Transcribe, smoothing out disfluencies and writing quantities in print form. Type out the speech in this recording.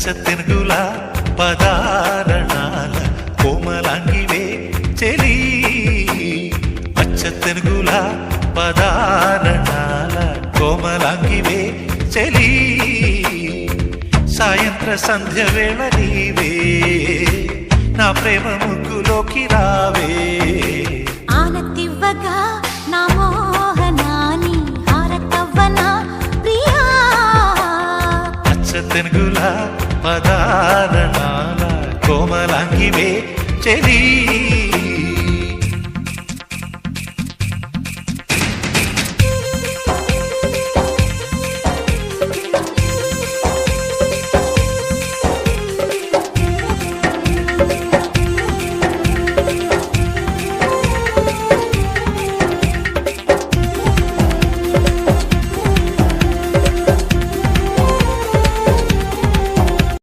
తెనుగుల పదారణాల కోమలాంగివే చెలి అచ్చ తెనుగుల పదారణాల కోమలాంగివే చెలి సాయంత్ర సంధ్య వేళ నీవే నా ప్రేమ ముగ్గులోకి రావే ఆనతివ్వగా నా మోహనాని హారతవ్వనా ప్రియా అచ్చ తెనుగుల పదారణాల కోమలాంగివే చెలి